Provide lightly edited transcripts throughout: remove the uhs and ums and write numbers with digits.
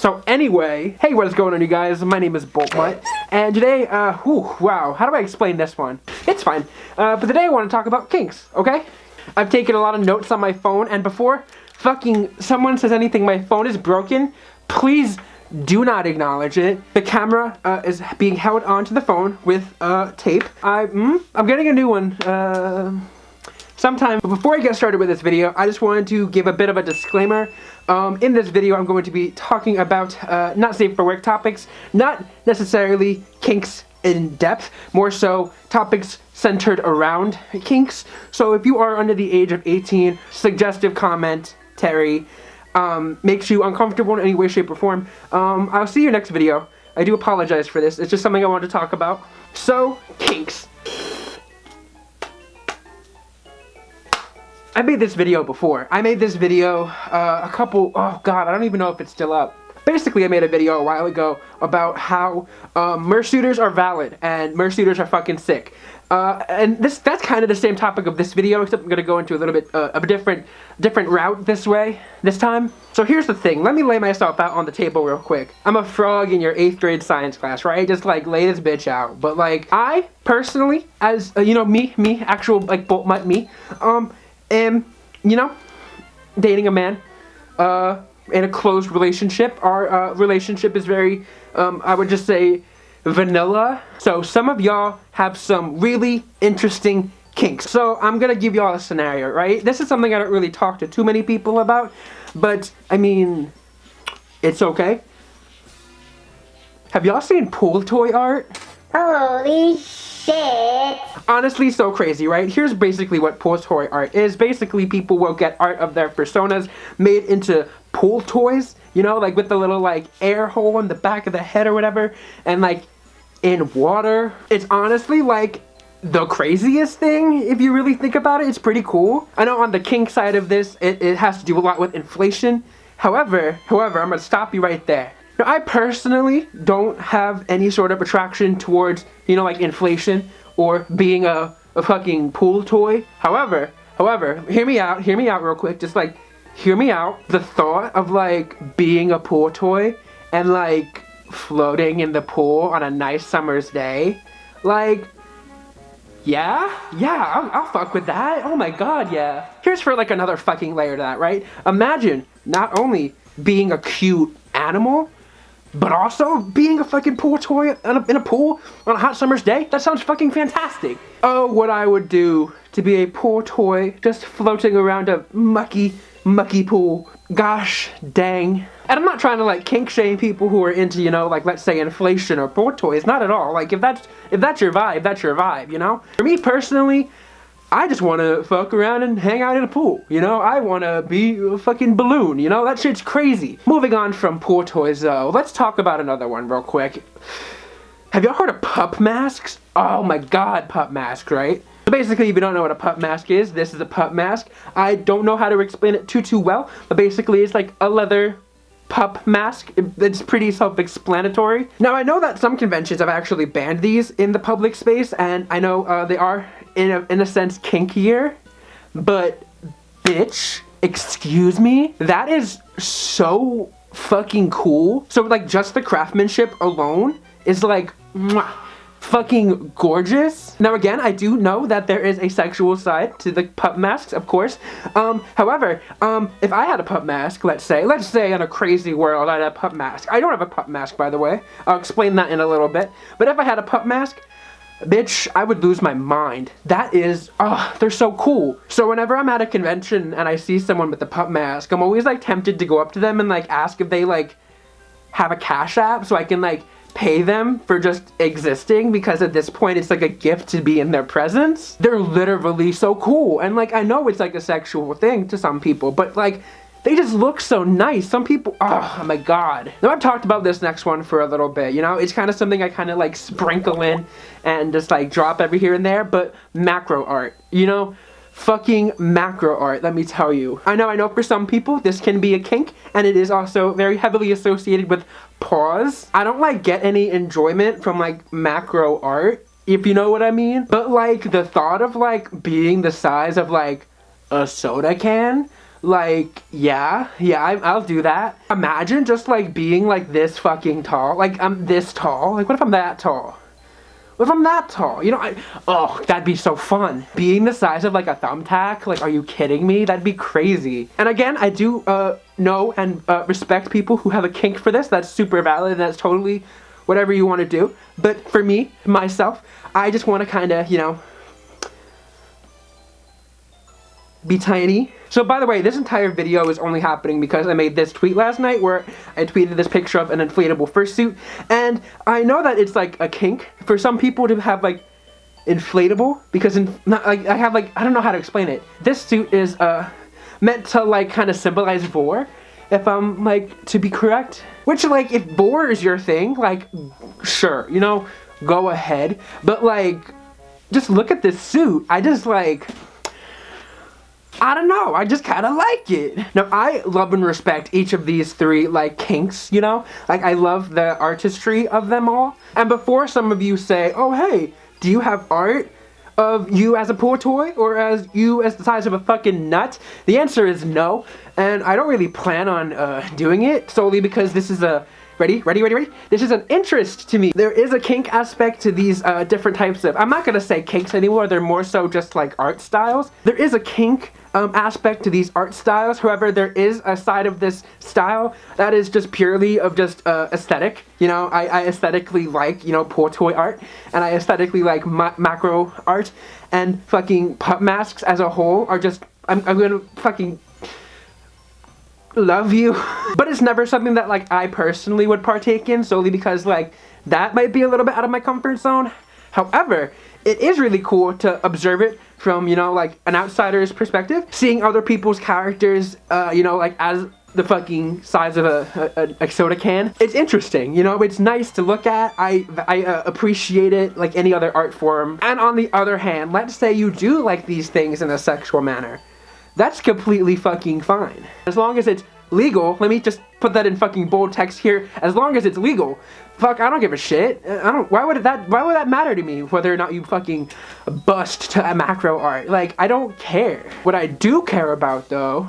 So anyway, hey, what is going on, you guys? My name is Boltmutt, and today, wow, how do I explain this one? It's fine, but today I want to talk about kinks, okay? I've taken a lot of notes on my phone, and before fucking someone says anything, my phone is broken, please do not acknowledge it. The camera is being held onto the phone with tape. I'm getting a new one sometime. But before I get started with this video, I just wanted to give a bit of a disclaimer. In this video, I'm going to be talking about not safe for work topics, not necessarily kinks in depth, more so topics centered around kinks. So if you are under the age of 18, suggestive comment, Terry, makes you uncomfortable in any way, shape, or form, I'll see you next video. I do apologize for this. It's just something I wanted to talk about. So, kinks. I made this video before. I made this video oh god, I don't even know if it's still up. Basically, I made a video a while ago about how mersuiters are valid and mersuiters are fucking sick. And that's kind of the same topic of this video, except I'm going to go into a little bit of a different route this time. So here's the thing. Let me lay myself out on the table real quick. I'm a frog in your 8th grade science class, right? Just like lay this bitch out. But like I personally, as you know, me, actual like Boltmutt me, am, you know, dating a man in a closed relationship. Our relationship is very, I would just say, vanilla. So some of y'all have some really interesting kinks. So I'm gonna give y'all a scenario, right? This is something I don't really talk to too many people about, but I mean, it's okay. Have y'all seen pool toy art? Holy shit. Honestly, so crazy, right? Here's basically what pool toy art is. Basically, people will get art of their personas made into pool toys, you know, like with the little like air hole in the back of the head or whatever, and like in water. It's honestly like the craziest thing if you really think about it. It's pretty cool. I know on the kink side of this, it has to do a lot with inflation. However, I'm gonna stop you right there. Now, I personally don't have any sort of attraction towards, you know, like inflation or being a fucking pool toy. However, hear me out real quick. Just like, hear me out. The thought of like being a pool toy and like floating in the pool on a nice summer's day, like, yeah, I'll fuck with that. Oh my god, yeah. Here's for like another fucking layer to that, right? Imagine not only being a cute animal, but also being a fucking pool toy in a pool on a hot summer's day. That sounds fucking fantastic. Oh, what I would do to be a pool toy just floating around a mucky pool. Gosh dang. And I'm not trying to like kink shame people who are into, you know, like let's say inflation or pool toys. Not at all. Like if that's your vibe, that's your vibe, you know? For me personally, I just want to fuck around and hang out in a pool, you know? I want to be a fucking balloon, you know? That shit's crazy. Moving on from pool toys though, let's talk about another one real quick. Have y'all heard of Pup Masks? Oh my god, Pup Masks, right? So basically, if you don't know what a pup mask is, this is a pup mask. I don't know how to explain it too well, but basically it's like a leather pup mask. It's pretty self-explanatory. Now, I know that some conventions have actually banned these in the public space, and I know they are, in a sense, kinkier, but bitch, excuse me? That is so fucking cool. So, like, just the craftsmanship alone is like, mwah, fucking gorgeous. Now again, I do know that there is a sexual side to the pup masks, of course. However, if I had a pup mask, let's say in a crazy world I had a pup mask. I don't have a pup mask, by the way. I'll explain that in a little bit. But if I had a pup mask, bitch, I would lose my mind. That is, they're so cool. So whenever I'm at a convention and I see someone with a pup mask, I'm always like tempted to go up to them and like ask if they like have a Cash App so I can like pay them for just existing, because at this point it's like a gift to be in their presence. They're literally so cool, and like I know it's like a sexual thing to some people, but like they just look so nice. Some people, oh my god. Now I've talked about this next one for a little bit, you know, it's kind of something I kind of like sprinkle in and just like drop every here and there, but macro art, you know, fucking macro art, let me tell you. I know for some people this can be a kink, and it is also very heavily associated with paws. I don't like get any enjoyment from like macro art, if you know what I mean, but like the thought of like being the size of like a soda can Like, yeah, I'll do that. Imagine just like being like this fucking tall. Like, I'm this tall. Like, what if I'm that tall? What if I'm that tall? You know, oh, that'd be so fun. Being the size of like a thumbtack, like, are you kidding me? That'd be crazy. And again, I do know and respect people who have a kink for this. That's super valid, and that's totally whatever you want to do. But for me, myself, I just want to kind of, you know, be tiny. So by the way, this entire video is only happening because I made this tweet last night where I tweeted this picture of an inflatable fursuit, and I know that it's like a kink for some people to have like inflatable, because I don't know how to explain it. This suit is meant to like kind of symbolize vor, if I'm like to be correct. Which, like, if vor is your thing, like, sure, you know, go ahead. But like, just look at this suit. I just like, I don't know, I just kind of like it. Now, I love and respect each of these three, like, kinks, you know? Like, I love the artistry of them all. And before some of you say, oh, hey, do you have art of you as a pool toy, or as you as the size of a fucking nut? The answer is no, and I don't really plan on doing it, solely because this is a Ready? This is an interest to me. There is a kink aspect to these different types of, I'm not gonna say kinks anymore, they're more so just like art styles. There is a kink aspect to these art styles. However, there is a side of this style that is just purely of just aesthetic. You know, I aesthetically like, you know, pool toy art, and I aesthetically like macro art, and fucking Pup Masks as a whole are just, I'm gonna fucking love you. But it's never something that like I personally would partake in, solely because like that might be a little bit out of my comfort zone. However, it is really cool to observe it from, you know, like an outsider's perspective, seeing other people's characters, you know, like as the fucking size of a soda can. It's interesting, you know, it's nice to look at. I appreciate it like any other art form. And on the other hand, let's say you do like these things in a sexual manner. That's completely fucking fine. As long as it's legal, let me just put that in fucking bold text here. As long as it's legal, fuck, I don't give a shit. Why would that matter to me, whether or not you fucking bust to a macro art? Like, I don't care. What I do care about, though,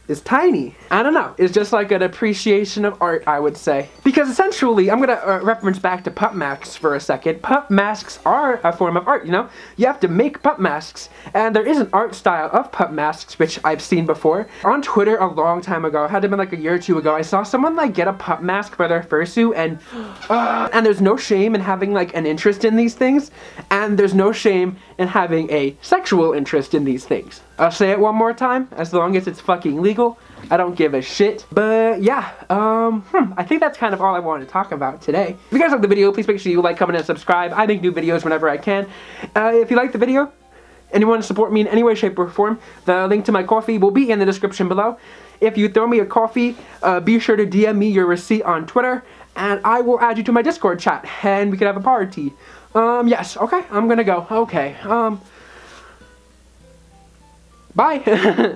is tiny. I don't know. It's just like an appreciation of art, I would say. Because essentially, I'm gonna reference back to Pup Masks for a second. Pup Masks are a form of art, you know? You have to make Pup Masks, and there is an art style of Pup Masks, which I've seen before. On Twitter a long time ago, it had to have been like a year or two ago, I saw someone like get a Pup Mask for their fursuit, and there's no shame in having like an interest in these things, and there's no shame in having a sexual interest in these things. I'll say it one more time, as long as it's fucking legal, I don't give a shit. But yeah, I think that's kind of all I wanted to talk about today. If you guys like the video, please make sure you like, comment, and subscribe. I make new videos whenever I can. If you like the video and you want to support me in any way, shape, or form, the link to my coffee will be in the description below. If you throw me a coffee, be sure to DM me your receipt on Twitter, and I will add you to my Discord chat, and we can have a party. Yes, okay, I'm gonna go. Okay, bye.